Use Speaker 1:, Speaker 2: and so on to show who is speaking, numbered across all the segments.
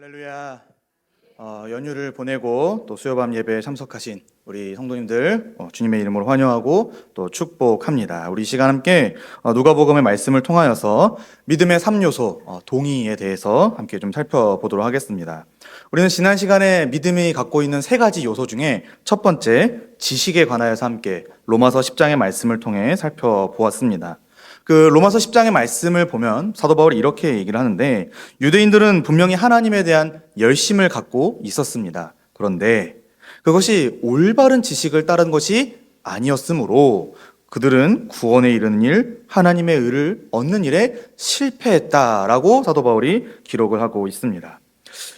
Speaker 1: 할렐루야. 연휴를 보내고 또 수요밤 예배에 참석하신 우리 성도님들 주님의 이름으로 환영하고 또 축복합니다. 우리 이 시간 함께 누가복음의 말씀을 통하여서 믿음의 3요소 동의에 대해서 함께 좀 살펴보도록 하겠습니다. 우리는 지난 시간에 믿음이 갖고 있는 세 가지 요소 중에 첫 번째 지식에 관하여서 함께 로마서 10장의 말씀을 통해 살펴보았습니다. 그 로마서 10장의 말씀을 보면 사도 바울이 이렇게 얘기를 하는데, 유대인들은 분명히 하나님에 대한 열심을 갖고 있었습니다. 그런데 그것이 올바른 지식을 따른 것이 아니었으므로 그들은 구원에 이르는 일, 하나님의 의를 얻는 일에 실패했다라고 사도 바울이 기록을 하고 있습니다.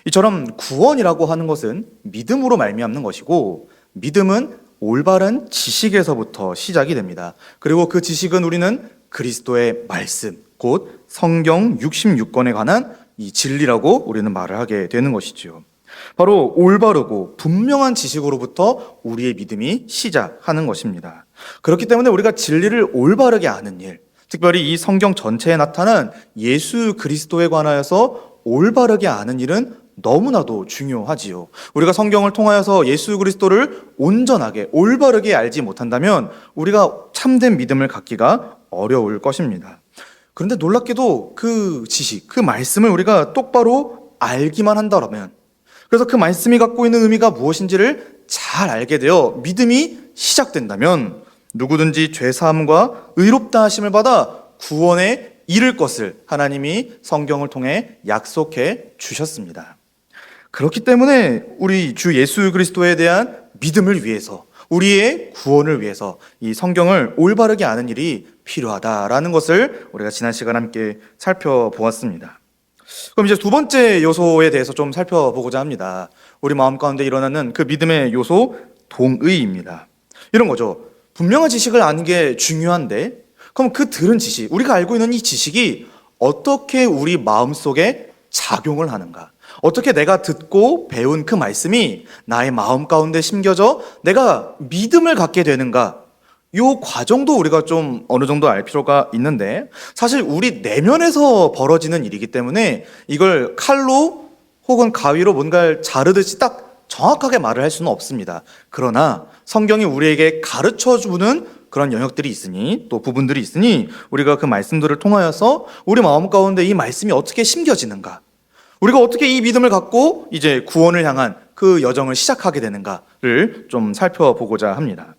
Speaker 1: 이처럼 구원이라고 하는 것은 믿음으로 말미암는 것이고, 믿음은 올바른 지식에서부터 시작이 됩니다. 그리고 그 지식은 우리는 그리스도의 말씀, 곧 성경 66권에 관한 이 진리라고 우리는 말을 하게 되는 것이지요. 바로 올바르고 분명한 지식으로부터 우리의 믿음이 시작하는 것입니다. 그렇기 때문에 우리가 진리를 올바르게 아는 일, 특별히 이 성경 전체에 나타난 예수 그리스도에 관하여서 올바르게 아는 일은 너무나도 중요하지요. 우리가 성경을 통하여서 예수 그리스도를 온전하게 올바르게 알지 못한다면 우리가 참된 믿음을 갖기가 어려울 것입니다. 그런데 놀랍게도 그 지식, 그 말씀을 우리가 똑바로 알기만 한다면, 그래서 그 말씀이 갖고 있는 의미가 무엇인지를 잘 알게 되어 믿음이 시작된다면 누구든지 죄사함과 의롭다 하심을 받아 구원에 이를 것을 하나님이 성경을 통해 약속해 주셨습니다. 그렇기 때문에 우리 주 예수 그리스도에 대한 믿음을 위해서, 우리의 구원을 위해서 이 성경을 올바르게 아는 일이 필요하다라는 것을 우리가 지난 시간 함께 살펴보았습니다. 그럼 이제 두 번째 요소에 대해서 좀 살펴보고자 합니다. 우리 마음 가운데 일어나는 그 믿음의 요소, 동의입니다. 이런 거죠. 분명한 지식을 아는 게 중요한데, 그럼 그 들은 지식, 우리가 알고 있는 이 지식이 어떻게 우리 마음속에 작용을 하는가? 어떻게 내가 듣고 배운 그 말씀이 나의 마음 가운데 심겨져 내가 믿음을 갖게 되는가? 이 과정도 우리가 좀 어느 정도 알 필요가 있는데, 사실 우리 내면에서 벌어지는 일이기 때문에 이걸 칼로 혹은 가위로 뭔가를 자르듯이 딱 정확하게 말을 할 수는 없습니다. 그러나 성경이 우리에게 가르쳐주는 그런 영역들이 있으니, 또 부분들이 있으니 우리가 그 말씀들을 통하여서 우리 마음 가운데 이 말씀이 어떻게 심겨지는가, 우리가 어떻게 이 믿음을 갖고 이제 구원을 향한 그 여정을 시작하게 되는가를 좀 살펴보고자 합니다.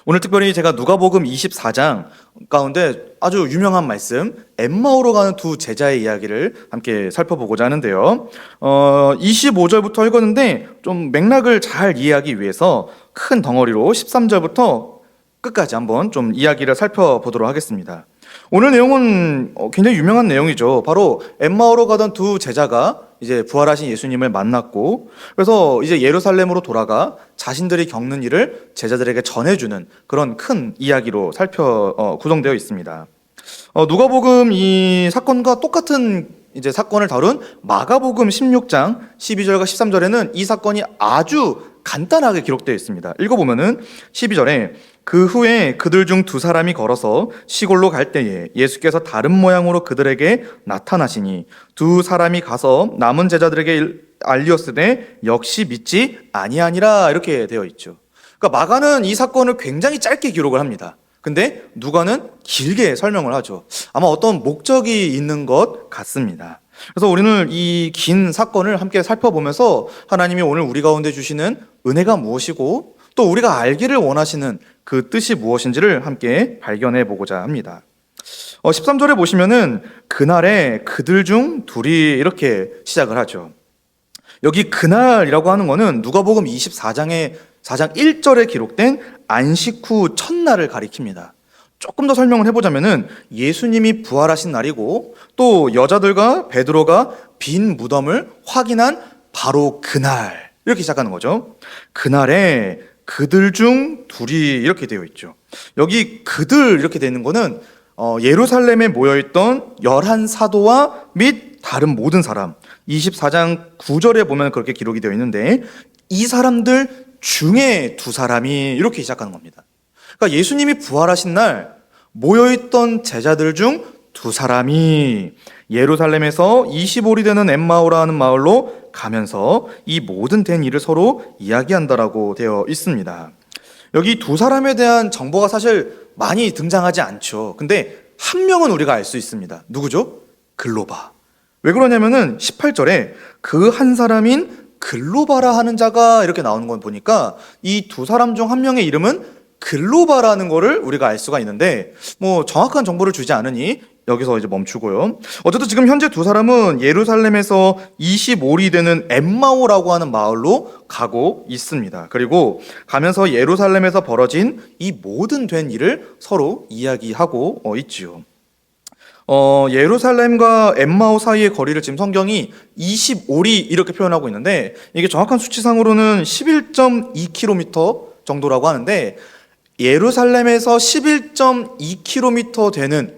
Speaker 1: 오늘 특별히 제가 누가복음 24장 가운데 아주 유명한 말씀, 엠마오로 가는 두 제자의 이야기를 함께 살펴보고자 하는데요. 25절부터 읽었는데 좀 맥락을 잘 이해하기 위해서 큰 덩어리로 13절부터 끝까지 한번 좀 이야기를 살펴보도록 하겠습니다. 오늘 내용은 굉장히 유명한 내용이죠. 바로 엠마오로 가던 두 제자가 이제 부활하신 예수님을 만났고, 그래서 이제 예루살렘으로 돌아가 자신들이 겪는 일을 제자들에게 전해주는 그런 큰 이야기로 구성되어 있습니다. 누가복음 이 사건과 똑같은 이제 사건을 다룬 마가복음 16장 12절과 13절에는 이 사건이 아주 간단하게 기록되어 있습니다. 읽어보면은 12절에 그 후에 그들 중 두 사람이 걸어서 시골로 갈 때에 예수께서 다른 모양으로 그들에게 나타나시니 두 사람이 가서 남은 제자들에게 알리었으되 역시 믿지 아니하니라, 이렇게 되어 있죠. 그러니까 마가는 이 사건을 굉장히 짧게 기록을 합니다. 근데 누가는 길게 설명을 하죠. 아마 어떤 목적이 있는 것 같습니다. 그래서 우리는 이 긴 사건을 함께 살펴보면서 하나님이 오늘 우리 가운데 주시는 은혜가 무엇이고 또 우리가 알기를 원하시는 그 뜻이 무엇인지를 함께 발견해 보고자 합니다. 13절에 보시면은 그날에 그들 중 둘이 이렇게 시작을 하죠. 여기 그날이라고 하는 거는 누가복음 24장 1절에 기록된 안식 후 첫날을 가리킵니다. 조금 더 설명을 해보자면은 예수님이 부활하신 날이고 또 여자들과 베드로가 빈 무덤을 확인한 바로 그날, 이렇게 시작하는 거죠. 그날에 그들 중 둘이 이렇게 되어 있죠. 여기 그들 이렇게 되는 거는 예루살렘에 모여있던 11사도와 및 다른 모든 사람, 24장 9절에 보면 그렇게 기록이 되어 있는데 이 사람들 중에 두 사람이 이렇게 시작하는 겁니다. 그러니까 예수님이 부활하신 날 모여있던 제자들 중 두 사람이 예루살렘에서 25리 되는 엠마오라 하는 마을로 가면서 이 모든 된 일을 서로 이야기한다라고 되어 있습니다. 여기 두 사람에 대한 정보가 사실 많이 등장하지 않죠. 근데 한 명은 우리가 알 수 있습니다. 누구죠? 글로바. 왜 그러냐면은 18절에 그 한 사람인 글로바라 하는 자가 이렇게 나오는 건 보니까 이 두 사람 중 한 명의 이름은 글로바라는 거를 우리가 알 수가 있는데, 뭐 정확한 정보를 주지 않으니 여기서 이제 멈추고요. 어쨌든 지금 현재 두 사람은 예루살렘에서 25리 되는 엠마오라고 하는 마을로 가고 있습니다. 그리고 가면서 예루살렘에서 벌어진 이 모든 된 일을 서로 이야기하고 있지요. 예루살렘과 엠마오 사이의 거리를 지금 성경이 25리 이렇게 표현하고 있는데, 이게 정확한 수치상으로는 11.2km 정도라고 하는데, 예루살렘에서 11.2km 되는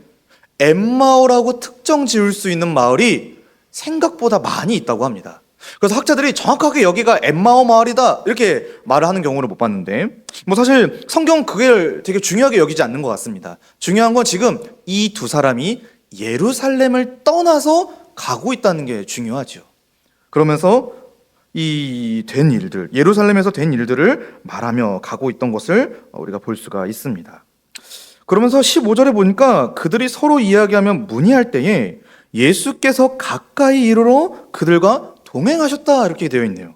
Speaker 1: 엠마오라고 특정 지을 수 있는 마을이 생각보다 많이 있다고 합니다. 그래서 학자들이 정확하게 여기가 엠마오 마을이다 이렇게 말을 하는 경우를 못 봤는데, 뭐 사실 성경은 그걸 되게 중요하게 여기지 않는 것 같습니다. 중요한 건 지금 이 두 사람이 예루살렘을 떠나서 가고 있다는 게 중요하죠. 그러면서 이 된 일들, 예루살렘에서 된 일들을 말하며 가고 있던 것을 우리가 볼 수가 있습니다. 그러면서 15절에 보니까 그들이 서로 이야기하며 문의할 때에 예수께서 가까이 이르러 그들과 동행하셨다 이렇게 되어 있네요.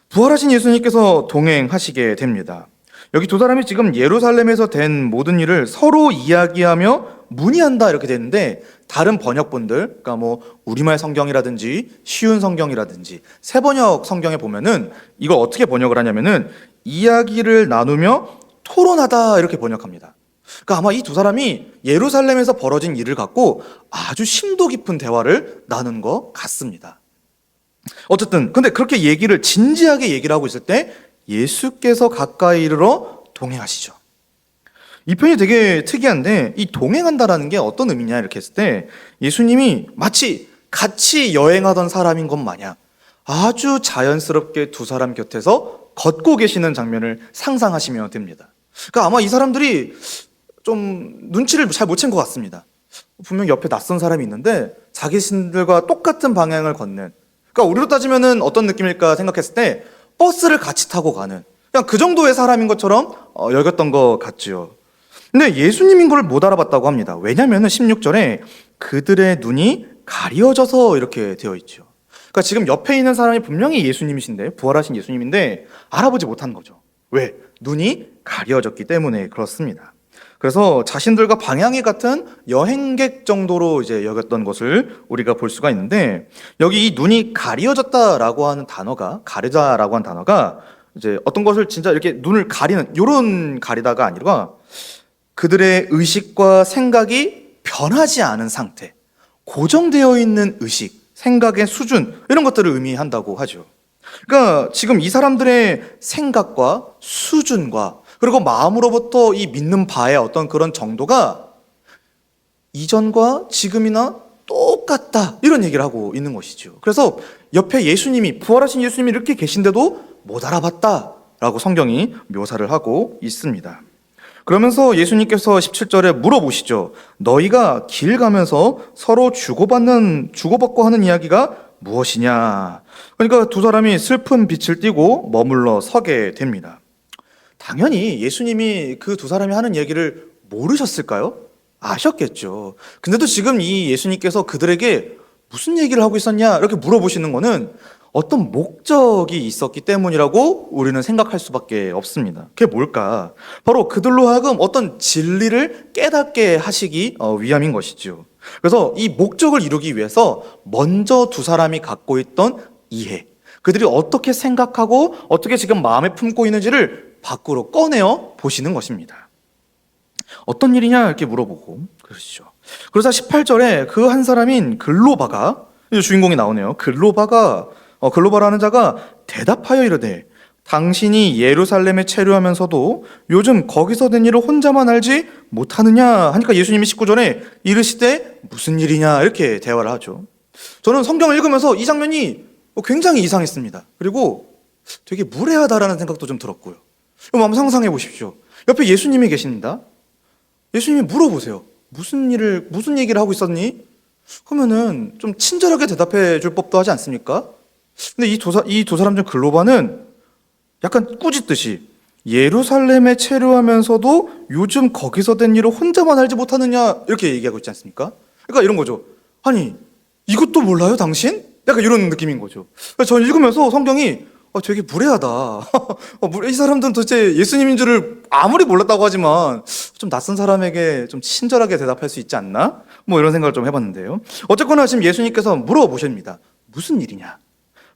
Speaker 1: 부활하신 예수님께서 동행하시게 됩니다. 여기 두 사람이 지금 예루살렘에서 된 모든 일을 서로 이야기하며 문의한다 이렇게 되는데, 다른 번역본들, 그러니까 뭐 우리말 성경이라든지 쉬운 성경이라든지 새번역 성경에 보면은 이걸 어떻게 번역을 하냐면은 이야기를 나누며 토론하다 이렇게 번역합니다. 그러니까 아마 이 두 사람이 예루살렘에서 벌어진 일을 갖고 아주 심도 깊은 대화를 나눈 것 같습니다. 어쨌든 근데 그렇게 진지하게 얘기를 하고 있을 때 예수께서 가까이 이르러 동행하시죠. 이 표현이 되게 특이한데, 이 동행한다라는 게 어떤 의미냐 이렇게 했을 때 예수님이 마치 같이 여행하던 사람인 것 마냥 아주 자연스럽게 두 사람 곁에서 걷고 계시는 장면을 상상하시면 됩니다. 그러니까 아마 이 사람들이 좀 눈치를 잘 못 챈 것 같습니다. 분명 옆에 낯선 사람이 있는데 자기신들과 똑같은 방향을 걷는, 그러니까 우리로 따지면은 어떤 느낌일까 생각했을 때 버스를 같이 타고 가는, 그냥 그 정도의 사람인 것처럼 여겼던 것 같지요. 근데 예수님인 걸 못 알아봤다고 합니다. 왜냐면은 16절에 그들의 눈이 가려져서 이렇게 되어 있죠. 그러니까 지금 옆에 있는 사람이 분명히 예수님이신데, 부활하신 예수님인데 알아보지 못한 거죠. 왜? 눈이 가려졌기 때문에 그렇습니다. 그래서 자신들과 방향이 같은 여행객 정도로 이제 여겼던 것을 우리가 볼 수가 있는데, 여기 이 눈이 가려졌다라고 하는 단어가, 가르다라고 하는 단어가 이제 어떤 것을 진짜 이렇게 눈을 가리는, 요런 가리다가 아니라 그들의 의식과 생각이 변하지 않은 상태, 고정되어 있는 의식, 생각의 수준, 이런 것들을 의미한다고 하죠. 그러니까 지금 이 사람들의 생각과 수준과 그리고 마음으로부터 이 믿는 바의 어떤 그런 정도가 이전과 지금이나 똑같다, 이런 얘기를 하고 있는 것이죠. 그래서 옆에 예수님이, 부활하신 예수님이 이렇게 계신데도 못 알아봤다라고 성경이 묘사를 하고 있습니다. 그러면서 예수님께서 17절에 물어보시죠. 너희가 길 가면서 서로 주고받고 하는 이야기가 무엇이냐? 그러니까 두 사람이 슬픈 빛을 띠고 머물러 서게 됩니다. 당연히 예수님이 그 두 사람이 하는 얘기를 모르셨을까요? 아셨겠죠. 근데도 지금 이 예수님께서 그들에게 무슨 얘기를 하고 있었냐 이렇게 물어보시는 거는 어떤 목적이 있었기 때문이라고 우리는 생각할 수밖에 없습니다. 그게 뭘까? 바로 그들로 하여금 어떤 진리를 깨닫게 하시기 위함인 것이죠. 그래서 이 목적을 이루기 위해서 먼저 두 사람이 갖고 있던 이해, 그들이 어떻게 생각하고 어떻게 지금 마음에 품고 있는지를 밖으로 꺼내어 보시는 것입니다. 어떤 일이냐 이렇게 물어보고 그러시죠. 그러자 18절에 그 한 사람인 글로바가, 주인공이 나오네요. 글로바라는 자가 대답하여 이르되 당신이 예루살렘에 체류하면서도 요즘 거기서 된 일을 혼자만 알지 못하느냐 하니까 예수님이 19절에 이르시되 무슨 일이냐 이렇게 대화를 하죠. 저는 성경을 읽으면서 이 장면이 굉장히 이상했습니다. 그리고 되게 무례하다라는 생각도 좀 들었고요. 한번 상상해 보십시오. 옆에 예수님이 계십니다. 예수님이 물어보세요. 무슨 얘기를 하고 있었니? 그러면은 좀 친절하게 대답해 줄 법도 하지 않습니까? 근데 이 두 사람 중 글로바는 약간 꾸짖듯이 예루살렘에 체류하면서도 요즘 거기서 된 일을 혼자만 알지 못하느냐 이렇게 얘기하고 있지 않습니까? 그러니까 이런 거죠. 아니 이것도 몰라요 당신? 약간 이런 느낌인 거죠. 저는 읽으면서 성경이 되게 무례하다. 이 사람들은 도대체 예수님인 줄을 아무리 몰랐다고 하지만 좀 낯선 사람에게 좀 친절하게 대답할 수 있지 않나? 뭐 이런 생각을 좀 해봤는데요. 어쨌거나 지금 예수님께서 물어보십니다. 무슨 일이냐?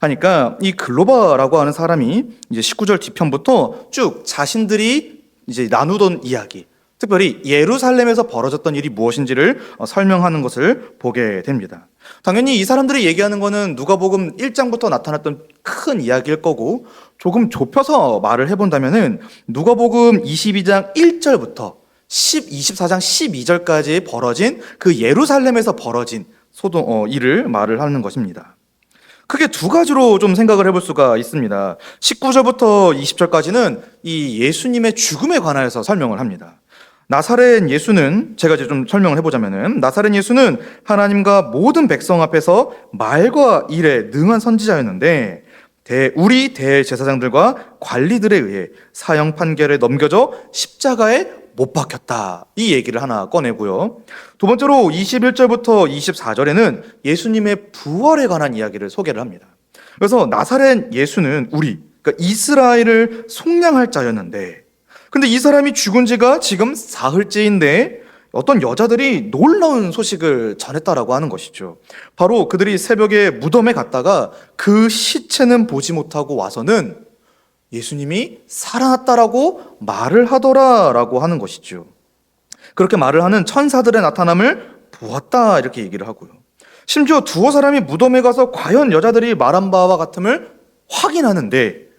Speaker 1: 하니까 이 글로바라고 하는 사람이 이제 19절 뒤편부터 쭉 자신들이 이제 나누던 이야기, 특별히 예루살렘에서 벌어졌던 일이 무엇인지를 설명하는 것을 보게 됩니다. 당연히 이 사람들이 얘기하는 거는 누가복음 1장부터 나타났던 큰 이야기일 거고, 조금 좁혀서 말을 해본다면은 누가복음 22장 1절부터 24장 12절까지 벌어진 그 예루살렘에서 벌어진 일을 말을 하는 것입니다. 크게 두 가지로 좀 생각을 해볼 수가 있습니다. 19절부터 20절까지는 이 예수님의 죽음에 관하여서 설명을 합니다. 나사렛 예수는, 제가 이제 좀 설명을 해보자면은, 나사렛 예수는 하나님과 모든 백성 앞에서 말과 일에 능한 선지자였는데, 우리 대제사장들과 관리들에 의해 사형 판결에 넘겨져 십자가에 못 박혔다. 이 얘기를 하나 꺼내고요. 두 번째로 21절부터 24절에는 예수님의 부활에 관한 이야기를 소개를 합니다. 그래서 나사렛 예수는 그러니까 이스라엘을 속량할 자였는데, 근데 이 사람이 죽은 지가 지금 사흘째인데 어떤 여자들이 놀라운 소식을 전했다라고 하는 것이죠. 바로 그들이 새벽에 무덤에 갔다가 그 시체는 보지 못하고 와서는 예수님이 살아났다라고 말을 하더라라고 하는 것이죠. 그렇게 말을 하는 천사들의 나타남을 보았다 이렇게 얘기를 하고요. 심지어 두어 사람이 무덤에 가서 과연 여자들이 말한 바와 같음을 확인하는데,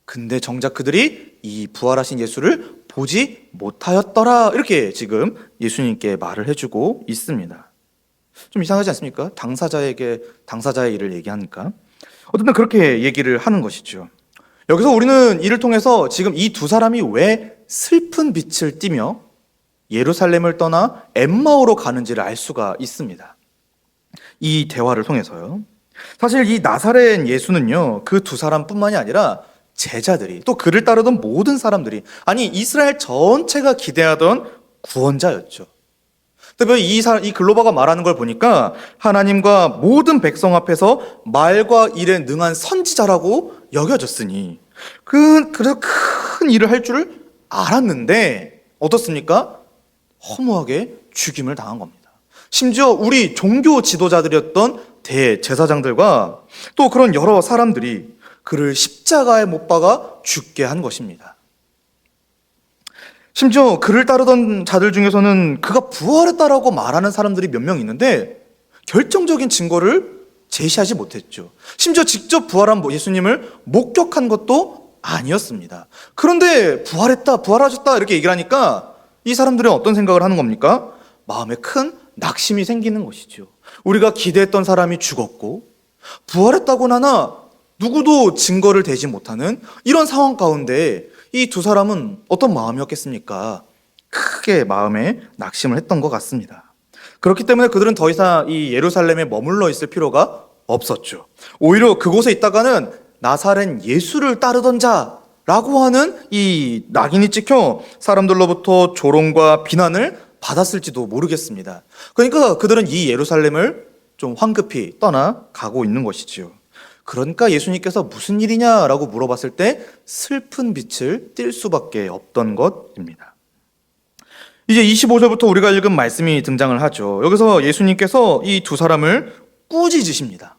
Speaker 1: 근데 정작 그들이 이 부활하신 예수를 보지 못하였더라 이렇게 지금 예수님께 말을 해주고 있습니다. 좀 이상하지 않습니까? 당사자의 일을 얘기하니까. 어쨌든 그렇게 얘기를 하는 것이죠. 여기서 우리는 이를 통해서 지금 이 두 사람이 왜 슬픈 빛을 띠며 예루살렘을 떠나 엠마오로 가는지를 알 수가 있습니다. 이 대화를 통해서요. 사실 이 나사렛 예수는요, 그 두 사람뿐만이 아니라 제자들이, 또 그를 따르던 모든 사람들이, 아니 이스라엘 전체가 기대하던 구원자였죠. 특별히 이 글로바가 말하는 걸 보니까 하나님과 모든 백성 앞에서 말과 일에 능한 선지자라고 여겨졌으니 그래서 큰 일을 할 줄을 알았는데 어떻습니까? 허무하게 죽임을 당한 겁니다. 심지어 우리 종교 지도자들이었던 대제사장들과 또 그런 여러 사람들이 그를 십자가에 못 박아 죽게 한 것입니다. 심지어 그를 따르던 자들 중에서는 그가 부활했다라고 말하는 사람들이 몇 명 있는데 결정적인 증거를 제시하지 못했죠. 심지어 직접 부활한 예수님을 목격한 것도 아니었습니다. 그런데 부활하셨다 이렇게 얘기를 하니까 이 사람들은 어떤 생각을 하는 겁니까? 마음에 큰 낙심이 생기는 것이죠. 우리가 기대했던 사람이 죽었고 부활했다고는 하나 누구도 증거를 대지 못하는 이런 상황 가운데 이 두 사람은 어떤 마음이었겠습니까? 크게 마음에 낙심을 했던 것 같습니다. 그렇기 때문에 그들은 더 이상 이 예루살렘에 머물러 있을 필요가 없었죠. 오히려 그곳에 있다가는 나사렛 예수를 따르던 자라고 하는 이 낙인이 찍혀 사람들로부터 조롱과 비난을 받았을지도 모르겠습니다. 그러니까 그들은 이 예루살렘을 좀 황급히 떠나가고 있는 것이지요. 그러니까 예수님께서 무슨 일이냐라고 물어봤을 때 슬픈 빛을 띌 수밖에 없던 것입니다. 이제 25절부터 우리가 읽은 말씀이 등장을 하죠. 여기서 예수님께서 이 두 사람을 꾸짖으십니다.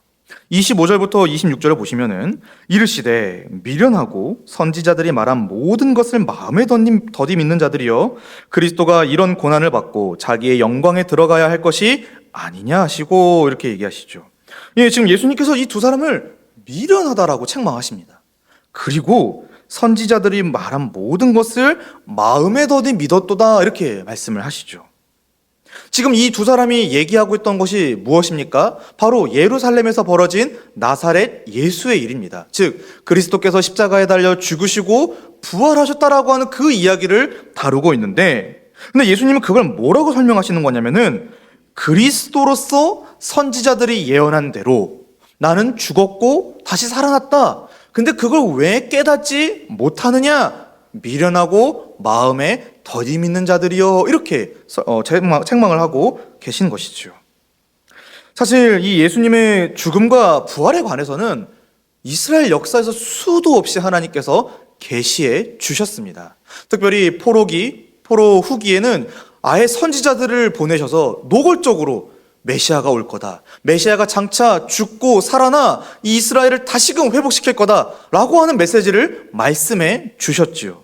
Speaker 1: 25절부터 26절을 보시면은 이르시되 미련하고 선지자들이 말한 모든 것을 마음에 더디 믿는 자들이여 그리스도가 이런 고난을 받고 자기의 영광에 들어가야 할 것이 아니냐 하시고 이렇게 얘기하시죠. 예, 지금 예수님께서 이 두 사람을 미련하다라고 책망하십니다. 그리고 선지자들이 말한 모든 것을 마음에 더디 믿었도다 이렇게 말씀을 하시죠. 지금 이 두 사람이 얘기하고 있던 것이 무엇입니까? 바로 예루살렘에서 벌어진 나사렛 예수의 일입니다. 즉 그리스도께서 십자가에 달려 죽으시고 부활하셨다라고 하는 그 이야기를 다루고 있는데, 근데 예수님은 그걸 뭐라고 설명하시는 거냐면은 그리스도로서 선지자들이 예언한 대로 나는 죽었고 다시 살아났다. 근데 그걸 왜 깨닫지 못하느냐? 미련하고 마음에 더디 믿는 자들이여. 이렇게 책망을 하고 계신 것이죠. 사실 이 예수님의 죽음과 부활에 관해서는 이스라엘 역사에서 수도 없이 하나님께서 계시해 주셨습니다. 특별히 포로 후기에는 아예 선지자들을 보내셔서 노골적으로 메시아가 올 거다, 메시아가 장차 죽고 살아나 이 이스라엘을 다시금 회복시킬 거다라고 하는 메시지를 말씀해 주셨지요.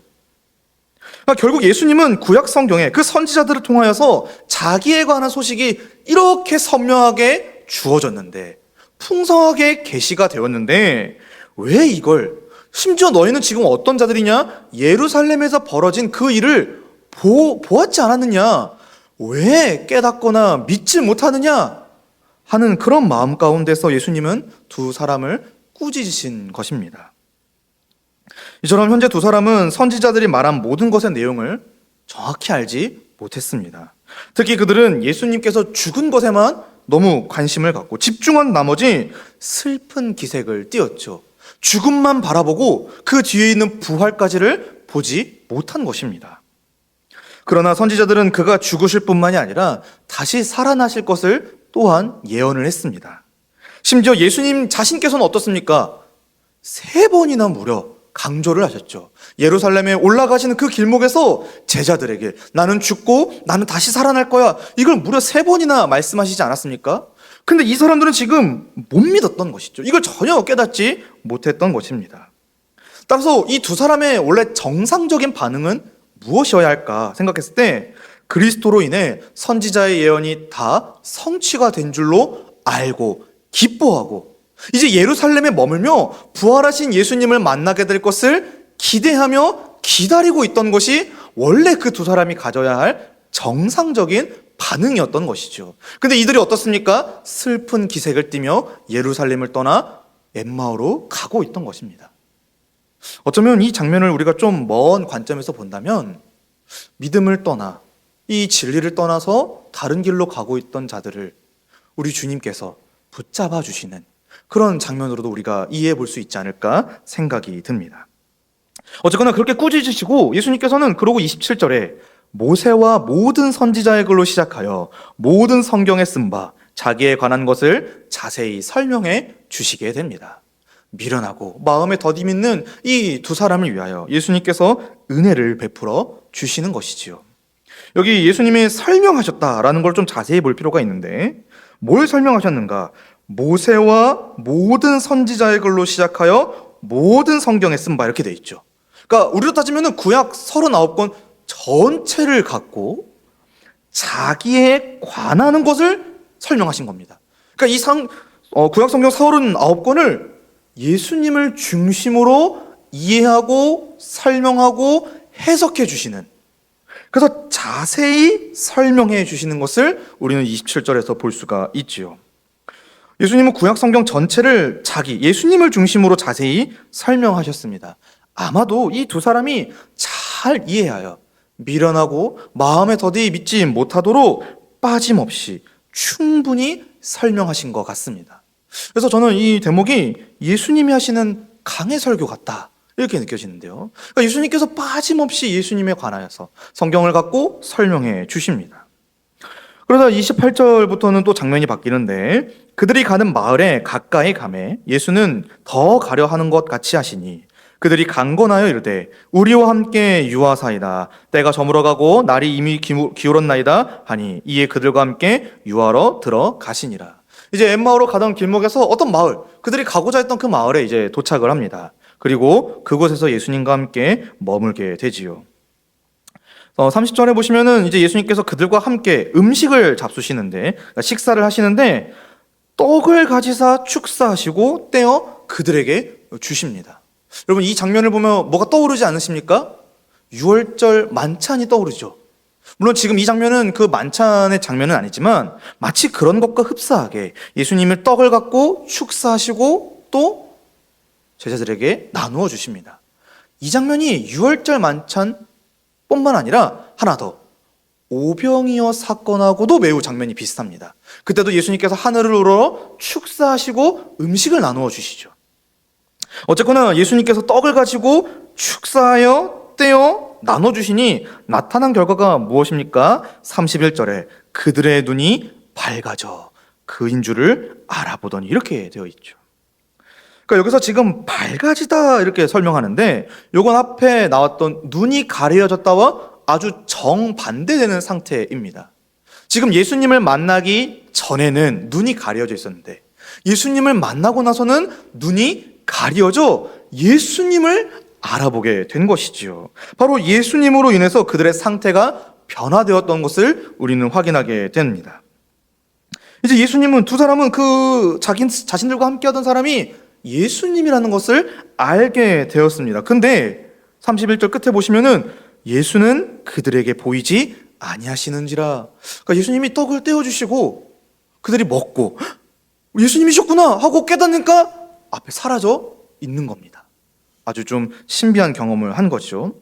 Speaker 1: 그러니까 결국 예수님은 구약 성경에 그 선지자들을 통하여서 자기에 관한 소식이 이렇게 선명하게 주어졌는데, 풍성하게 계시가 되었는데, 왜 이걸, 심지어 너희는 지금 어떤 자들이냐? 예루살렘에서 벌어진 그 일을 보았지 않았느냐? 왜 깨닫거나 믿지 못하느냐? 하는 그런 마음 가운데서 예수님은 두 사람을 꾸짖으신 것입니다. 이처럼 현재 두 사람은 선지자들이 말한 모든 것의 내용을 정확히 알지 못했습니다. 특히 그들은 예수님께서 죽은 것에만 너무 관심을 갖고 집중한 나머지 슬픈 기색을 띄었죠. 죽음만 바라보고 그 뒤에 있는 부활까지를 보지 못한 것입니다. 그러나 선지자들은 그가 죽으실 뿐만이 아니라 다시 살아나실 것을 또한 예언을 했습니다. 심지어 예수님 자신께서는 어떻습니까? 3번이나 무려 강조를 하셨죠. 예루살렘에 올라가시는 그 길목에서 제자들에게 나는 죽고 나는 다시 살아날 거야, 이걸 무려 3번이나 말씀하시지 않았습니까? 근데 이 사람들은 지금 못 믿었던 것이죠. 이걸 전혀 깨닫지 못했던 것입니다. 따라서 이 두 사람의 원래 정상적인 반응은 무엇이어야 할까 생각했을 때, 그리스도로 인해 선지자의 예언이 다 성취가 된 줄로 알고 기뻐하고 이제 예루살렘에 머물며 부활하신 예수님을 만나게 될 것을 기대하며 기다리고 있던 것이 원래 그 두 사람이 가져야 할 정상적인 반응이었던 것이죠. 근데 이들이 어떻습니까? 슬픈 기색을 띠며 예루살렘을 떠나 엠마오로 가고 있던 것입니다. 어쩌면 이 장면을 우리가 좀 먼 관점에서 본다면 믿음을 떠나 이 진리를 떠나서 다른 길로 가고 있던 자들을 우리 주님께서 붙잡아 주시는 그런 장면으로도 우리가 이해해 볼 수 있지 않을까 생각이 듭니다. 어쨌거나 그렇게 꾸짖으시고 예수님께서는 그러고 27절에 모세와 모든 선지자의 글로 시작하여 모든 성경에 쓴 바 자기에 관한 것을 자세히 설명해 주시게 됩니다. 미련하고 마음에 더디 믿는 이 두 사람을 위하여 예수님께서 은혜를 베풀어 주시는 것이지요. 여기 예수님이 설명하셨다라는 걸 좀 자세히 볼 필요가 있는데, 뭘 설명하셨는가? 모세와 모든 선지자의 글로 시작하여 모든 성경에 쓴 바, 이렇게 돼 있죠. 그러니까 우리로 따지면 구약 39권 전체를 갖고 자기에 관하는 것을 설명하신 겁니다. 그러니까 구약 성경 39권을 예수님을 중심으로 이해하고 설명하고 해석해 주시는, 그래서 자세히 설명해 주시는 것을 우리는 27절에서 볼 수가 있지요. 예수님은 구약 성경 전체를 예수님을 중심으로 자세히 설명하셨습니다. 아마도 이 두 사람이 잘 이해하여 미련하고 마음에 더디 믿지 못하도록 빠짐없이 충분히 설명하신 것 같습니다. 그래서 저는 이 대목이 예수님이 하시는 강해 설교 같다, 이렇게 느껴지는데요. 그러니까 예수님께서 빠짐없이 예수님에 관하여서 성경을 갖고 설명해 주십니다. 그러다 28절부터는 또 장면이 바뀌는데, 그들이 가는 마을에 가까이 가매 예수는 더 가려 하는 것 같이 하시니 그들이 강권하여 이르되 우리와 함께 유하사이다, 때가 저물어가고 날이 이미 기울었나이다 하니 이에 그들과 함께 유하러 들어가시니라. 이제 엠마오로 가던 길목에서 어떤 마을, 그들이 가고자 했던 그 마을에 이제 도착을 합니다. 그리고 그곳에서 예수님과 함께 머물게 되지요. 30절에 보시면은 이제 예수님께서 그들과 함께 음식을 잡수시는데, 그러니까 식사를 하시는데 떡을 가지사 축사하시고 떼어 그들에게 주십니다. 여러분, 이 장면을 보면 뭐가 떠오르지 않으십니까? 유월절 만찬이 떠오르죠. 물론 지금 이 장면은 그 만찬의 장면은 아니지만 마치 그런 것과 흡사하게 예수님을 떡을 갖고 축사하시고 또 제자들에게 나누어 주십니다. 이 장면이 유월절 만찬뿐만 아니라 하나 더, 오병이어 사건하고도 매우 장면이 비슷합니다. 그때도 예수님께서 하늘을 우러러 축사하시고 음식을 나누어 주시죠. 어쨌거나 예수님께서 떡을 가지고 축사하여 떼어 나눠주시니 나타난 결과가 무엇입니까? 31절에 그들의 눈이 밝아져 그인 줄을 알아보더니 이렇게 되어 있죠. 그러니까 여기서 지금 밝아지다 이렇게 설명하는데 이건 앞에 나왔던 눈이 가려졌다와 아주 정반대되는 상태입니다. 지금 예수님을 만나기 전에는 눈이 가려져 있었는데 예수님을 만나고 나서는 눈이 가려져 예수님을 알아보게 된 것이지요. 바로 예수님으로 인해서 그들의 상태가 변화되었던 것을 우리는 확인하게 됩니다. 이제 예수님은 두 사람은 그 자신들과 함께하던 사람이 예수님이라는 것을 알게 되었습니다. 근데 31절 끝에 보시면은 예수는 그들에게 보이지 아니하시는지라. 그러니까 예수님이 떡을 떼어주시고 그들이 먹고 예수님이셨구나 하고 깨닫니까 앞에 사라져 있는 겁니다. 아주 좀 신비한 경험을 한 거죠.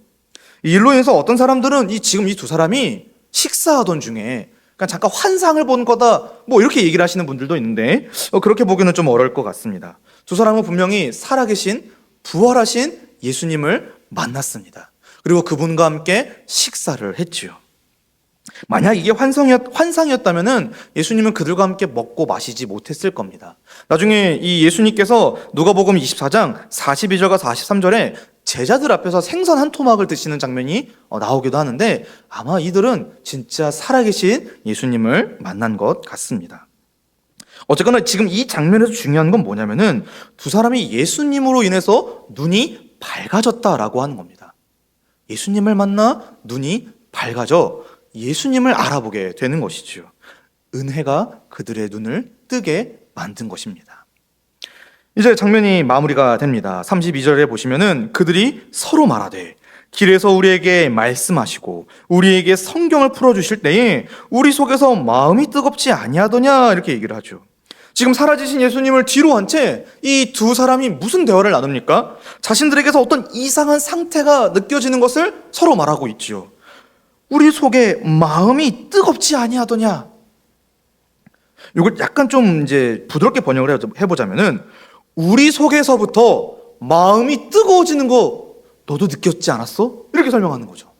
Speaker 1: 이 일로 인해서 어떤 사람들은 지금 이 두 사람이 식사하던 중에 그냥 잠깐 환상을 본 거다 뭐 이렇게 얘기를 하시는 분들도 있는데 그렇게 보기는 좀 어려울 것 같습니다. 두 사람은 분명히 살아계신 부활하신 예수님을 만났습니다. 그리고 그분과 함께 식사를 했지요. 만약 이게 환상이었다면 예수님은 그들과 함께 먹고 마시지 못했을 겁니다. 나중에 이 예수님께서 누가복음 24장 42절과 43절에 제자들 앞에서 생선 한 토막을 드시는 장면이 나오기도 하는데 아마 이들은 진짜 살아계신 예수님을 만난 것 같습니다. 어쨌거나 지금 이 장면에서 중요한 건 뭐냐면은 두 사람이 예수님으로 인해서 눈이 밝아졌다라고 하는 겁니다. 예수님을 만나 눈이 밝아져 예수님을 알아보게 되는 것이지요. 은혜가 그들의 눈을 뜨게 만든 것입니다. 이제 장면이 마무리가 됩니다. 32절에 보시면은 그들이 서로 말하되 길에서 우리에게 말씀하시고 우리에게 성경을 풀어주실 때에 우리 속에서 마음이 뜨겁지 아니하더냐 이렇게 얘기를 하죠. 지금 사라지신 예수님을 뒤로 한 채 이 두 사람이 무슨 대화를 나눕니까? 자신들에게서 어떤 이상한 상태가 느껴지는 것을 서로 말하고 있지요. 우리 속에 마음이 뜨겁지 아니하더냐. 이걸 약간 좀 이제 부드럽게 번역을 해보자면은 우리 속에서부터 마음이 뜨거워지는 거 너도 느꼈지 않았어? 이렇게 설명하는 거죠.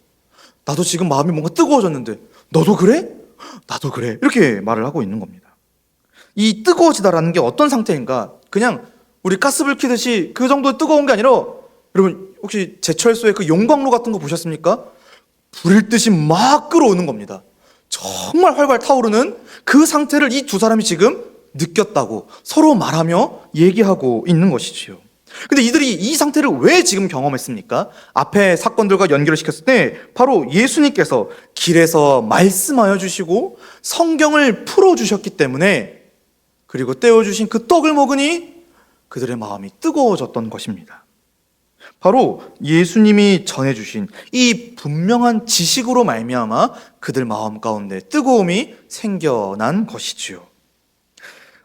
Speaker 1: 나도 지금 마음이 뭔가 뜨거워졌는데 너도 그래? 나도 그래. 이렇게 말을 하고 있는 겁니다. 이 뜨거워지다라는 게 어떤 상태인가? 그냥 우리 가스불 켜듯이 그 정도 뜨거운 게 아니라 여러분 혹시 제철소에 그 용광로 같은 거 보셨습니까? 불일 듯이 막 끌어오는 겁니다. 정말 활활 타오르는 그 상태를 이 두 사람이 지금 느꼈다고 서로 말하며 얘기하고 있는 것이지요. 근데 이들이 이 상태를 왜 지금 경험했습니까? 앞에 사건들과 연결을 시켰을 때 바로 예수님께서 길에서 말씀하여 주시고 성경을 풀어주셨기 때문에 그리고 떼어주신 그 떡을 먹으니 그들의 마음이 뜨거워졌던 것입니다. 바로 예수님이 전해주신 이 분명한 지식으로 말미암아 그들 마음 가운데 뜨거움이 생겨난 것이지요.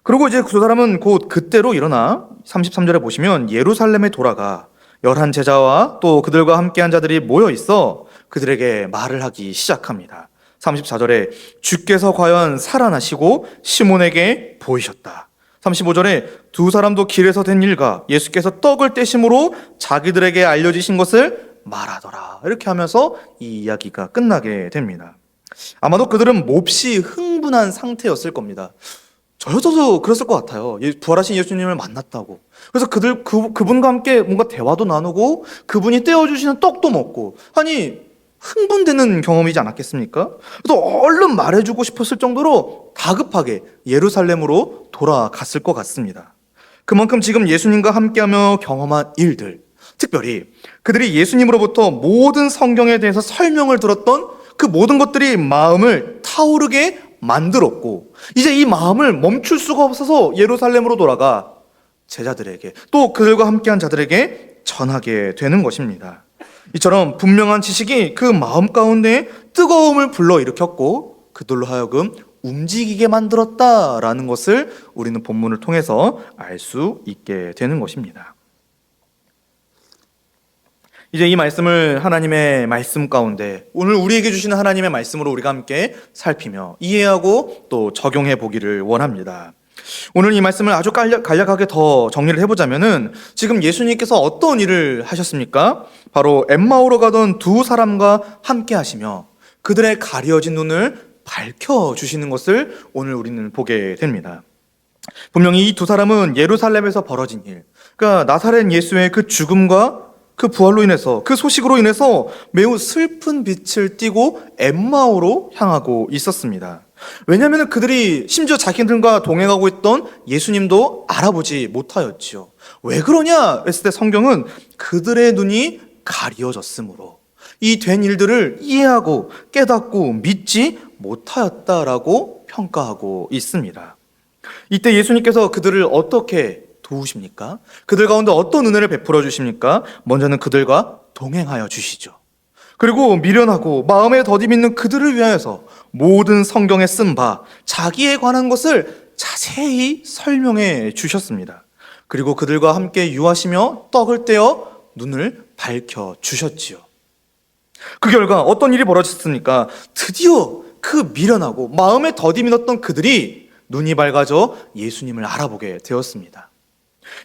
Speaker 1: 그리고 이제 그 사람은 곧 그때로 일어나 33절에 보시면 예루살렘에 돌아가 11 제자와 또 그들과 함께한 자들이 모여 있어 그들에게 말을 하기 시작합니다. 34절에 주께서 과연 살아나시고 시몬에게 보이셨다. 35절에 두 사람도 길에서 된 일과 예수께서 떡을 떼심으로 자기들에게 알려주신 것을 말하더라. 이렇게 하면서 이 이야기가 끝나게 됩니다. 아마도 그들은 몹시 흥분한 상태였을 겁니다. 저도 그랬을 것 같아요. 부활하신 예수님을 만났다고. 그래서 그분과 함께 뭔가 대화도 나누고 그분이 떼어주시는 떡도 먹고 아니 흥분되는 경험이지 않았겠습니까? 그래서 얼른 말해주고 싶었을 정도로 다급하게 예루살렘으로 돌아갔을 것 같습니다. 그만큼 지금 예수님과 함께하며 경험한 일들, 특별히 그들이 예수님으로부터 모든 성경에 대해서 설명을 들었던 그 모든 것들이 마음을 타오르게 만들었고 이제 이 마음을 멈출 수가 없어서 예루살렘으로 돌아가 제자들에게 또 그들과 함께한 자들에게 전하게 되는 것입니다. 이처럼 분명한 지식이 그 마음 가운데 뜨거움을 불러일으켰고 그들로 하여금 움직이게 만들었다라는 것을 우리는 본문을 통해서 알 수 있게 되는 것입니다. 이제 이 말씀을 하나님의 말씀 가운데 오늘 우리에게 주시는 하나님의 말씀으로 우리가 함께 살피며 이해하고 또 적용해 보기를 원합니다. 오늘 이 말씀을 아주 간략하게 더 정리를 해보자면은 지금 예수님께서 어떤 일을 하셨습니까? 바로 엠마오로 가던 두 사람과 함께 하시며 그들의 가려진 눈을 밝혀주시는 것을 오늘 우리는 보게 됩니다. 분명히 이 두 사람은 예루살렘에서 벌어진 일, 그러니까 나사렛 예수의 그 죽음과 그 부활로 인해서, 그 소식으로 인해서 매우 슬픈 빛을 띠고 엠마오로 향하고 있었습니다. 왜냐하면 그들이 심지어 자기들과 동행하고 있던 예수님도 알아보지 못하였지요. 왜 그러냐 했을 때 성경은 그들의 눈이 가려졌으므로 이 된 일들을 이해하고 깨닫고 믿지 못하였다라고 평가하고 있습니다. 이때 예수님께서 그들을 어떻게 도우십니까? 그들 가운데 어떤 은혜를 베풀어 주십니까? 먼저는 그들과 동행하여 주시죠. 그리고 미련하고 마음에 더디 믿는 그들을 위하여서 모든 성경에 쓴 바 자기에 관한 것을 자세히 설명해 주셨습니다. 그리고 그들과 함께 유하시며 떡을 떼어 눈을 밝혀 주셨지요. 그 결과 어떤 일이 벌어졌습니까? 드디어 그 미련하고 마음에 더디 믿었던 그들이 눈이 밝아져 예수님을 알아보게 되었습니다.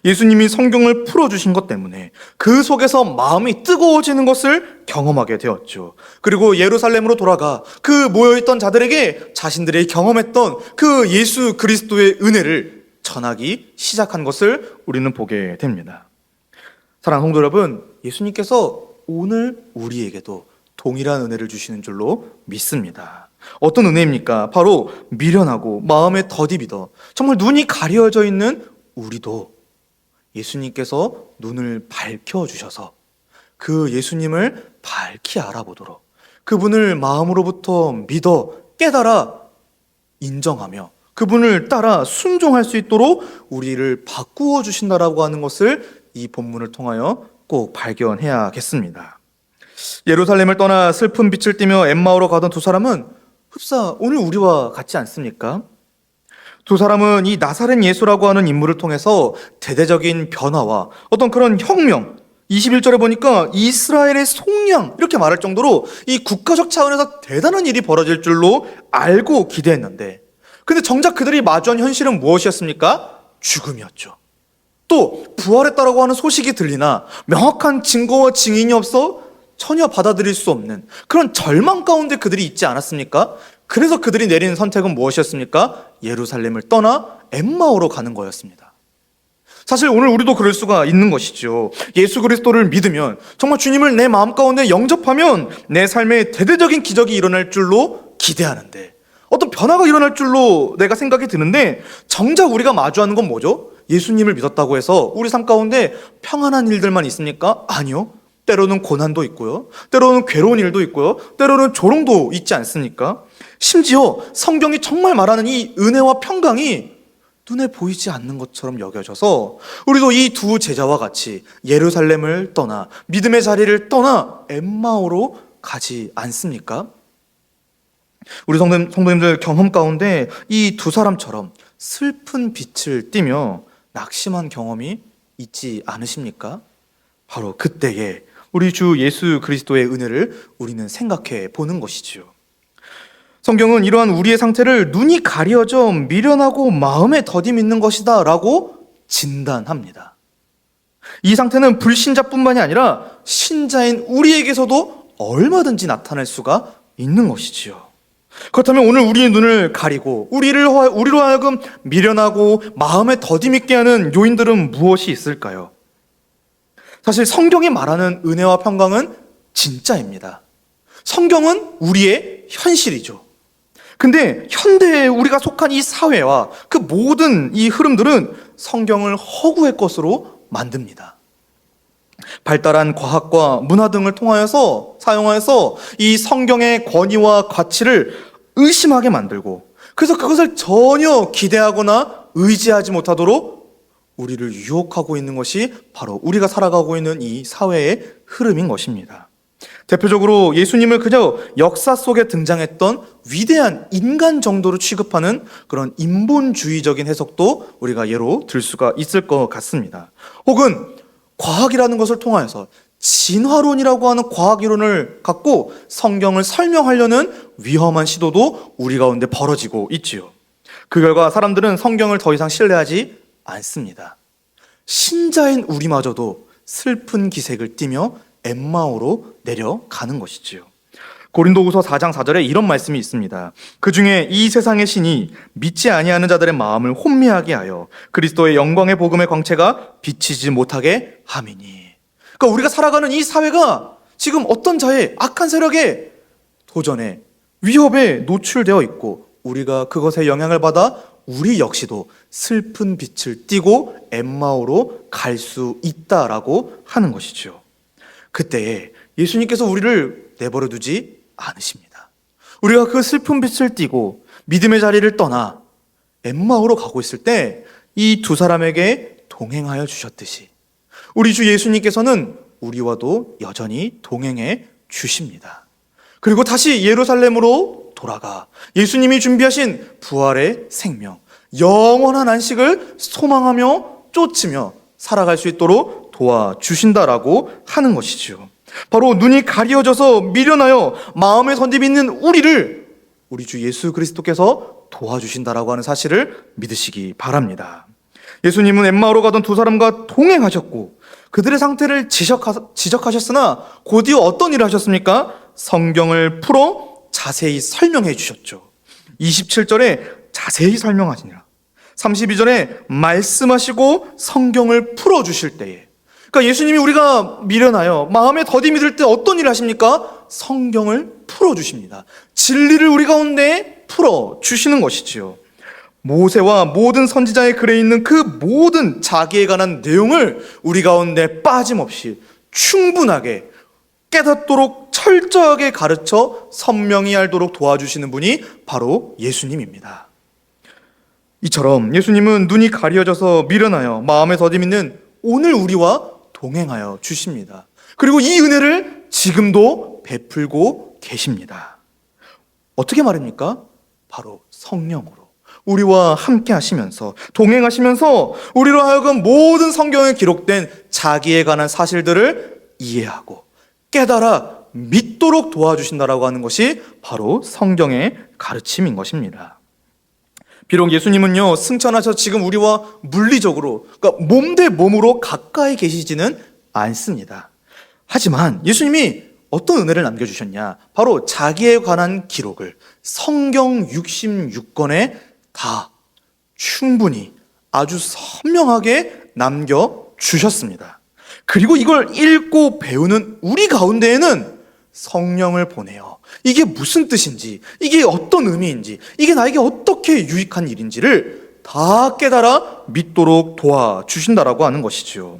Speaker 1: 예수님이 성경을 풀어주신 것 때문에 그 속에서 마음이 뜨거워지는 것을 경험하게 되었죠. 그리고 예루살렘으로 돌아가 그 모여있던 자들에게 자신들이 경험했던 그 예수 그리스도의 은혜를 전하기 시작한 것을 우리는 보게 됩니다. 사랑하는 성도 여러분, 예수님께서 오늘 우리에게도 동일한 은혜를 주시는 줄로 믿습니다. 어떤 은혜입니까? 바로 미련하고 마음에 더디 믿어 정말 눈이 가려져 있는 우리도 예수님께서 눈을 밝혀주셔서 그 예수님을 밝히 알아보도록 그분을 마음으로부터 믿어 깨달아 인정하며 그분을 따라 순종할 수 있도록 우리를 바꾸어 주신다라고 하는 것을 이 본문을 통하여 꼭 발견해야겠습니다. 예루살렘을 떠나 슬픈 빛을 띠며 엠마오로 가던 두 사람은 흡사 오늘 우리와 같지 않습니까? 두 사람은 이 나사렛 예수라고 하는 인물을 통해서 대대적인 변화와 어떤 그런 혁명, 21절에 보니까 이스라엘의 속량 이렇게 말할 정도로 이 국가적 차원에서 대단한 일이 벌어질 줄로 알고 기대했는데, 근데 정작 그들이 마주한 현실은 무엇이었습니까? 죽음이었죠. 또 부활했다라고 하는 소식이 들리나 명확한 증거와 증인이 없어 전혀 받아들일 수 없는 그런 절망 가운데 그들이 있지 않았습니까? 그래서 그들이 내린 선택은 무엇이었습니까? 예루살렘을 떠나 엠마오로 가는 거였습니다. 사실 오늘 우리도 그럴 수가 있는 것이죠. 예수 그리스도를 믿으면, 정말 주님을 내 마음 가운데 영접하면 내 삶에 대대적인 기적이 일어날 줄로 기대하는데, 어떤 변화가 일어날 줄로 내가 생각이 드는데, 정작 우리가 마주하는 건 뭐죠? 예수님을 믿었다고 해서 우리 삶 가운데 평안한 일들만 있습니까? 아니요. 때로는 고난도 있고요, 때로는 괴로운 일도 있고요, 때로는 조롱도 있지 않습니까? 심지어 성경이 정말 말하는 이 은혜와 평강이 눈에 보이지 않는 것처럼 여겨져서 우리도 이 두 제자와 같이 예루살렘을 떠나 믿음의 자리를 떠나 엠마오로 가지 않습니까? 우리 성도님들 경험 가운데 이 두 사람처럼 슬픈 빛을 띠며 낙심한 경험이 있지 않으십니까? 바로 그때에 우리 주 예수 그리스도의 은혜를 우리는 생각해 보는 것이지요. 성경은 이러한 우리의 상태를 눈이 가려져 미련하고 마음에 더디 믿는 것이다 라고 진단합니다. 이 상태는 불신자뿐만이 아니라 신자인 우리에게서도 얼마든지 나타날 수가 있는 것이지요. 그렇다면 오늘 우리의 눈을 가리고 우리로 하여금 미련하고 마음에 더디 믿게 하는 요인들은 무엇이 있을까요? 사실 성경이 말하는 은혜와 평강은 진짜입니다. 성경은 우리의 현실이죠. 근데 현대에 우리가 속한 이 사회와 그 모든 이 흐름들은 성경을 허구의 것으로 만듭니다. 발달한 과학과 문화 등을 사용하여서 이 성경의 권위와 가치를 의심하게 만들고, 그래서 그것을 전혀 기대하거나 의지하지 못하도록 우리를 유혹하고 있는 것이 바로 우리가 살아가고 있는 이 사회의 흐름인 것입니다. 대표적으로 예수님을 그저 역사 속에 등장했던 위대한 인간 정도로 취급하는 그런 인본주의적인 해석도 우리가 예로 들 수가 있을 것 같습니다. 혹은 과학이라는 것을 통하여서 진화론이라고 하는 과학 이론을 갖고 성경을 설명하려는 위험한 시도도 우리 가운데 벌어지고 있지요. 그 결과 사람들은 성경을 더 이상 신뢰하지 않습니다. 신자인 우리마저도 슬픈 기색을 띠며 엠마오로 내려가는 것이지요. 고린도후서 4장 4절에 이런 말씀이 있습니다. 그 중에 이 세상의 신이 믿지 아니하는 자들의 마음을 혼미하게 하여 그리스도의 영광의 복음의 광채가 비치지 못하게 함이니. 그러니까 우리가 살아가는 이 사회가 지금 어떤 자의 악한 세력의 도전에, 위협에 노출되어 있고, 우리가 그것에 영향을 받아 우리 역시도 슬픈 빛을 띠고 엠마오로 갈 수 있다라고 하는 것이죠. 그때에 예수님께서 우리를 내버려 두지 않으십니다. 우리가 그 슬픈 빛을 띠고 믿음의 자리를 떠나 엠마오로 가고 있을 때 이 두 사람에게 동행하여 주셨듯이 우리 주 예수님께서는 우리와도 여전히 동행해 주십니다. 그리고 다시 예루살렘으로 돌아가 예수님이 준비하신 부활의 생명, 영원한 안식을 소망하며 쫓으며 살아갈 수 있도록 도와주신다라고 하는 것이지요. 바로 눈이 가려져서 미련하여 마음에 선입 있는 우리를 우리 주 예수 그리스도께서 도와주신다라고 하는 사실을 믿으시기 바랍니다. 예수님은 엠마오로 가던 두 사람과 동행하셨고 그들의 상태를 지적하셨으나 곧이어 어떤 일을 하셨습니까? 성경을 풀어 자세히 설명해 주셨죠. 27절에 자세히 설명하시니라. 32절에 말씀하시고 성경을 풀어주실 때에, 그러니까 예수님이 우리가 미련하여 마음에 더디 들 때 어떤 일을 하십니까? 성경을 풀어주십니다. 진리를 우리 가운데 풀어주시는 것이지요. 모세와 모든 선지자의 글에 있는 그 모든 자기에 관한 내용을 우리 가운데 빠짐없이 충분하게 깨닫도록 철저하게 가르쳐 선명히 알도록 도와주시는 분이 바로 예수님입니다. 이처럼 예수님은 눈이 가려져서 미련하여 마음에 더디 있는 오늘 우리와 동행하여 주십니다. 그리고 이 은혜를 지금도 베풀고 계십니다. 어떻게 말입니까? 바로 성령으로 우리와 함께 하시면서 동행하시면서 우리로 하여금 모든 성경에 기록된 자기에 관한 사실들을 이해하고 깨달아 믿도록 도와주신다라고 하는 것이 바로 성경의 가르침인 것입니다. 비록 예수님은요 승천하셔서 지금 우리와 물리적으로, 그러니까 몸 대 몸으로 가까이 계시지는 않습니다. 하지만 예수님이 어떤 은혜를 남겨주셨냐? 바로 자기에 관한 기록을 성경 66권에 다 충분히 아주 선명하게 남겨주셨습니다. 그리고 이걸 읽고 배우는 우리 가운데에는 성령을 보내요. 이게 무슨 뜻인지, 이게 어떤 의미인지, 이게 나에게 어떻게 유익한 일인지를 다 깨달아 믿도록 도와주신다라고 하는 것이죠.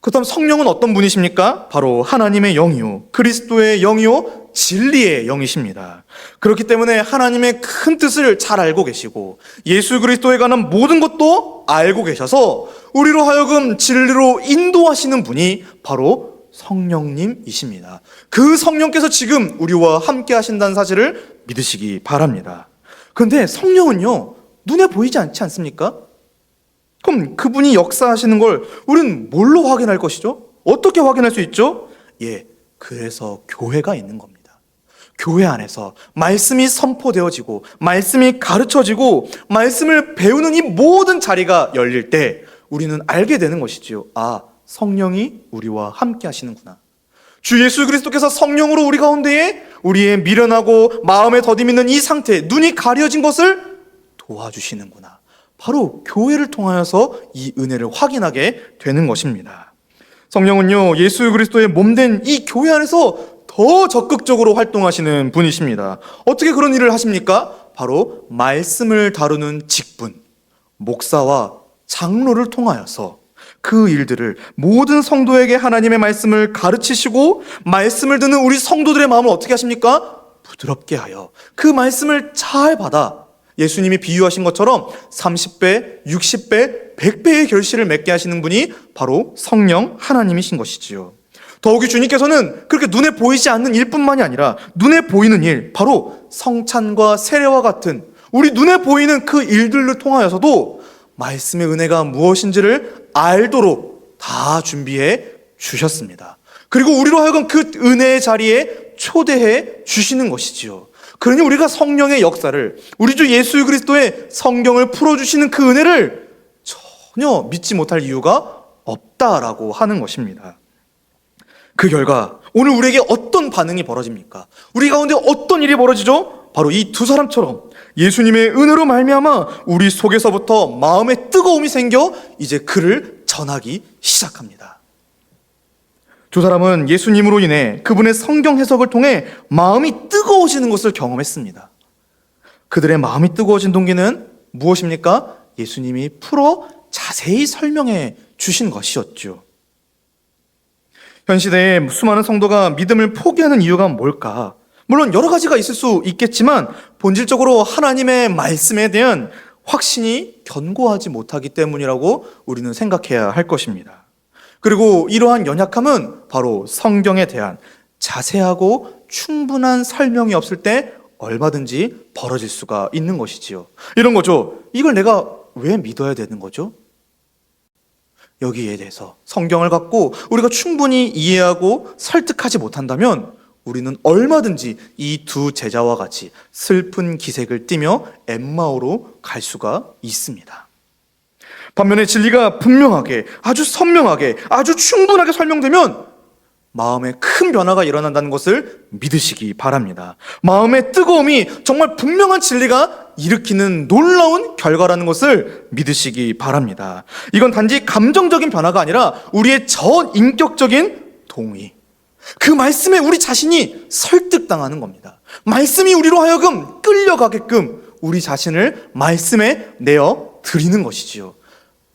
Speaker 1: 그렇다면 성령은 어떤 분이십니까? 바로 하나님의 영이요, 그리스도의 영이요, 진리의 영이십니다. 그렇기 때문에 하나님의 큰 뜻을 잘 알고 계시고 예수 그리스도에 관한 모든 것도 알고 계셔서 우리로 하여금 진리로 인도하시는 분이 바로 성령님이십니다. 그 성령께서 지금 우리와 함께 하신다는 사실을 믿으시기 바랍니다. 그런데 성령은요 눈에 보이지 않지 않습니까? 그럼 그분이 역사하시는 걸 우리는 뭘로 확인할 것이죠? 어떻게 확인할 수 있죠? 그래서 교회가 있는 겁니다. 교회 안에서 말씀이 선포되어지고 말씀이 가르쳐지고 말씀을 배우는 이 모든 자리가 열릴 때 우리는 알게 되는 것이지요. 아, 성령이 우리와 함께 하시는구나. 주 예수 그리스도께서 성령으로 우리 가운데에 우리의 미련하고 마음에 더디 있는 이 상태, 눈이 가려진 것을 도와주시는구나. 바로 교회를 통하여서 이 은혜를 확인하게 되는 것입니다. 성령은요 예수 그리스도의 몸된 이 교회 안에서 더 적극적으로 활동하시는 분이십니다. 어떻게 그런 일을 하십니까? 바로 말씀을 다루는 직분, 목사와 장로를 통하여서 그 일들을 모든 성도에게 하나님의 말씀을 가르치시고 말씀을 듣는 우리 성도들의 마음을 어떻게 하십니까? 부드럽게 하여 그 말씀을 잘 받아 예수님이 비유하신 것처럼 30배, 60배, 100배의 결실을 맺게 하시는 분이 바로 성령 하나님이신 것이지요. 더욱이 주님께서는 그렇게 눈에 보이지 않는 일뿐만이 아니라 눈에 보이는 일, 바로 성찬과 세례와 같은 우리 눈에 보이는 그 일들을 통하여서도 말씀의 은혜가 무엇인지를 알도록 다 준비해 주셨습니다. 그리고 우리로 하여금 그 은혜의 자리에 초대해 주시는 것이지요. 그러니 우리가 성령의 역사를, 우리 주 예수 그리스도의 성경을 풀어주시는 그 은혜를 전혀 믿지 못할 이유가 없다라고 하는 것입니다. 그 결과 오늘 우리에게 어떤 반응이 벌어집니까? 우리 가운데 어떤 일이 벌어지죠? 바로 이 두 사람처럼 예수님의 은혜로 말미암아 우리 속에서부터 마음의 뜨거움이 생겨 이제 그를 전하기 시작합니다. 두 사람은 예수님으로 인해 그분의 성경 해석을 통해 마음이 뜨거워지는 것을 경험했습니다. 그들의 마음이 뜨거워진 동기는 무엇입니까? 예수님이 풀어 자세히 설명해 주신 것이었죠. 현 시대에 수많은 성도가 믿음을 포기하는 이유가 뭘까? 물론 여러 가지가 있을 수 있겠지만 본질적으로 하나님의 말씀에 대한 확신이 견고하지 못하기 때문이라고 우리는 생각해야 할 것입니다. 그리고 이러한 연약함은 바로 성경에 대한 자세하고 충분한 설명이 없을 때 얼마든지 벌어질 수가 있는 것이지요. 이런 거죠. 이걸 내가 왜 믿어야 되는 거죠? 여기에 대해서 성경을 갖고 우리가 충분히 이해하고 설득하지 못한다면 우리는 얼마든지 이 두 제자와 같이 슬픈 기색을 띠며 엠마오로 갈 수가 있습니다. 반면에 진리가 분명하게, 아주 선명하게, 아주 충분하게 설명되면 마음에 큰 변화가 일어난다는 것을 믿으시기 바랍니다. 마음의 뜨거움이 정말 분명한 진리가 일으키는 놀라운 결과라는 것을 믿으시기 바랍니다. 이건 단지 감정적인 변화가 아니라 우리의 전인격적인 동의, 그 말씀에 우리 자신이 설득당하는 겁니다. 말씀이 우리로 하여금 끌려가게끔 우리 자신을 말씀에 내어 드리는 것이지요.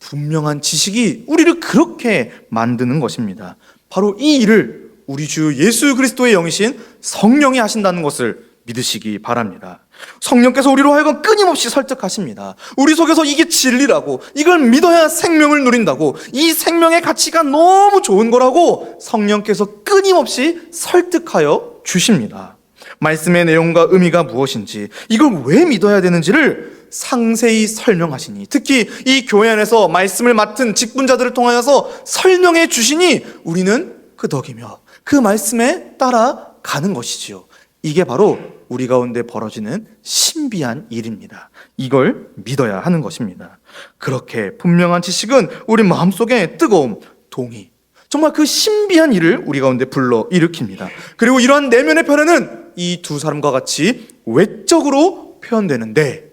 Speaker 1: 분명한 지식이 우리를 그렇게 만드는 것입니다. 바로 이 일을 우리 주 예수 그리스도의 영이신 성령이 하신다는 것을 믿으시기 바랍니다. 성령께서 우리로 하여금 끊임없이 설득하십니다. 우리 속에서 이게 진리라고, 이걸 믿어야 생명을 누린다고, 이 생명의 가치가 너무 좋은 거라고 성령께서 끊임없이 설득하여 주십니다. 말씀의 내용과 의미가 무엇인지, 이걸 왜 믿어야 되는지를 상세히 설명하시니, 특히 이 교회 안에서 말씀을 맡은 직분자들을 통하여서 설명해 주시니 우리는 끄덕이며 그 말씀에 따라가는 것이지요. 이게 바로 우리 가운데 벌어지는 신비한 일입니다. 이걸 믿어야 하는 것입니다. 그렇게 분명한 지식은 우리 마음속에 뜨거움, 동의, 정말 그 신비한 일을 우리 가운데 불러 일으킵니다. 그리고 이러한 내면의 변화는 이 두 사람과 같이 외적으로 표현되는데,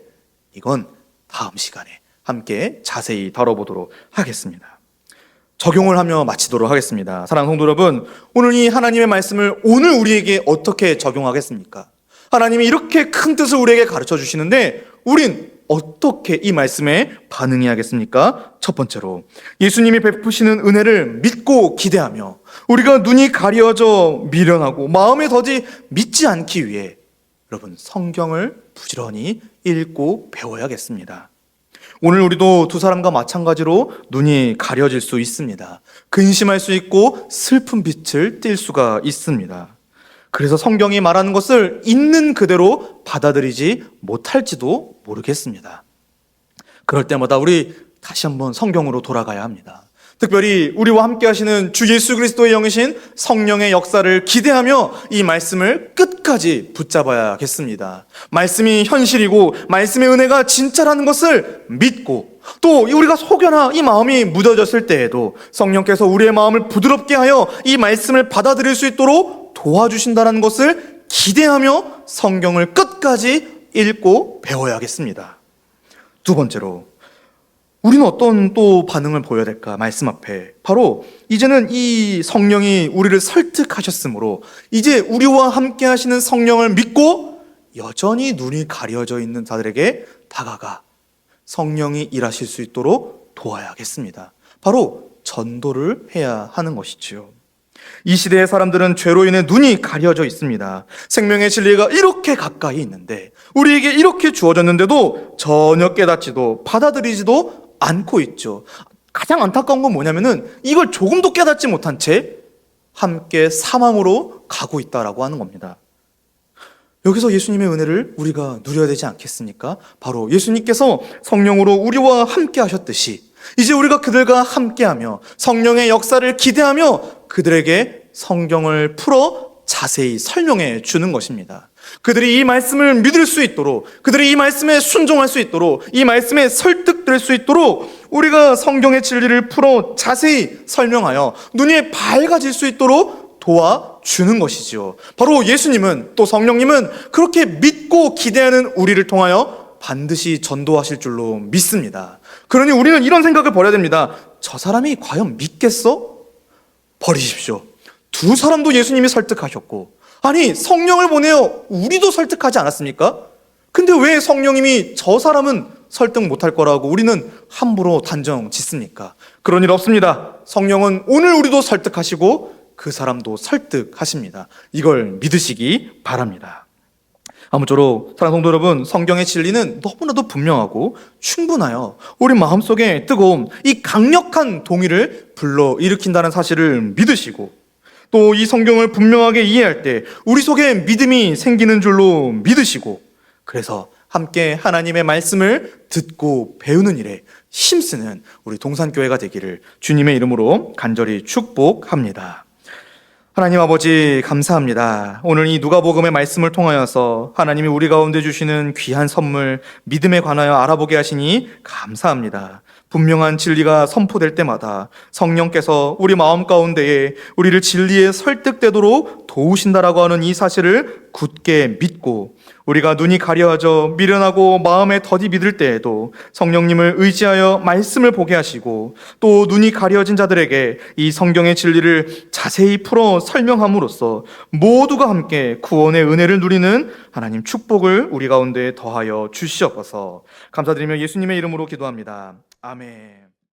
Speaker 1: 이건 다음 시간에 함께 자세히 다뤄보도록 하겠습니다. 적용을 하며 마치도록 하겠습니다. 사랑하는 성도 여러분, 오늘 이 하나님의 말씀을 오늘 우리에게 어떻게 적용하겠습니까? 하나님이 이렇게 큰 뜻을 우리에게 가르쳐 주시는데 우린 어떻게 이 말씀에 반응해야겠습니까? 첫 번째로 예수님이 베푸시는 은혜를 믿고 기대하며 우리가 눈이 가려져 미련하고 마음에 더디 믿지 않기 위해 여러분 성경을 부지런히 읽고 배워야겠습니다. 오늘 우리도 두 사람과 마찬가지로 눈이 가려질 수 있습니다. 근심할 수 있고 슬픈 빛을 띌 수가 있습니다. 그래서 성경이 말하는 것을 있는 그대로 받아들이지 못할지도 모르겠습니다. 그럴 때마다 우리 다시 한번 성경으로 돌아가야 합니다. 특별히 우리와 함께 하시는 주 예수 그리스도의 영이신 성령의 역사를 기대하며 이 말씀을 끝까지 붙잡아야겠습니다. 말씀이 현실이고 말씀의 은혜가 진짜라는 것을 믿고, 또 우리가 속여나 이 마음이 무뎌졌을 때에도 성령께서 우리의 마음을 부드럽게 하여 이 말씀을 받아들일 수 있도록 도와주신다는 것을 기대하며 성경을 끝까지 읽고 배워야겠습니다. 두 번째로 우리는 어떤 또 반응을 보여야 될까? 말씀 앞에 바로 이제는 이 성령이 우리를 설득하셨으므로 이제 우리와 함께 하시는 성령을 믿고 여전히 눈이 가려져 있는 자들에게 다가가 성령이 일하실 수 있도록 도와야겠습니다. 바로 전도를 해야 하는 것이지요. 이 시대의 사람들은 죄로 인해 눈이 가려져 있습니다. 생명의 진리가 이렇게 가까이 있는데, 우리에게 이렇게 주어졌는데도 전혀 깨닫지도 받아들이지도 않고 있죠. 가장 안타까운 건 뭐냐면은 이걸 조금도 깨닫지 못한 채 함께 사망으로 가고 있다라고 하는 겁니다. 여기서 예수님의 은혜를 우리가 누려야 되지 않겠습니까? 바로 예수님께서 성령으로 우리와 함께 하셨듯이 이제 우리가 그들과 함께하며 성령의 역사를 기대하며 그들에게 성경을 풀어 자세히 설명해 주는 것입니다. 그들이 이 말씀을 믿을 수 있도록, 그들이 이 말씀에 순종할 수 있도록, 이 말씀에 설득될 수 있도록 우리가 성경의 진리를 풀어 자세히 설명하여 눈이 밝아질 수 있도록 도와주는 것이지요. 바로 예수님은, 또 성령님은 그렇게 믿고 기대하는 우리를 통하여 반드시 전도하실 줄로 믿습니다. 그러니 우리는 이런 생각을 버려야 됩니다. 저 사람이 과연 믿겠어? 버리십시오. 두 사람도 예수님이 설득하셨고, 아니 성령을 보내어 우리도 설득하지 않았습니까? 근데 왜 성령님이 저 사람은 설득 못할 거라고 우리는 함부로 단정 짓습니까? 그런 일 없습니다. 성령은 오늘 우리도 설득하시고 그 사람도 설득하십니다. 이걸 믿으시기 바랍니다. 아무쪼록 사랑하는 성도 여러분, 성경의 진리는 너무나도 분명하고 충분하여 우리 마음속에 뜨거운 이 강력한 동의를 불러일으킨다는 사실을 믿으시고, 또 이 성경을 분명하게 이해할 때 우리 속에 믿음이 생기는 줄로 믿으시고, 그래서 함께 하나님의 말씀을 듣고 배우는 일에 힘쓰는 우리 동산교회가 되기를 주님의 이름으로 간절히 축복합니다. 하나님 아버지 감사합니다. 오늘 이 누가복음의 말씀을 통하여서 하나님이 우리 가운데 주시는 귀한 선물, 믿음에 관하여 알아보게 하시니 감사합니다. 분명한 진리가 선포될 때마다 성령께서 우리 마음 가운데에 우리를 진리에 설득되도록 도우신다라고 하는 이 사실을 굳게 믿고, 우리가 눈이 가려져 미련하고 마음에 더디 믿을 때에도 성령님을 의지하여 말씀을 보게 하시고, 또 눈이 가려진 자들에게 이 성경의 진리를 자세히 풀어 설명함으로써 모두가 함께 구원의 은혜를 누리는 하나님 축복을 우리 가운데 더하여 주시옵소서. 감사드리며 예수님의 이름으로 기도합니다. 아멘.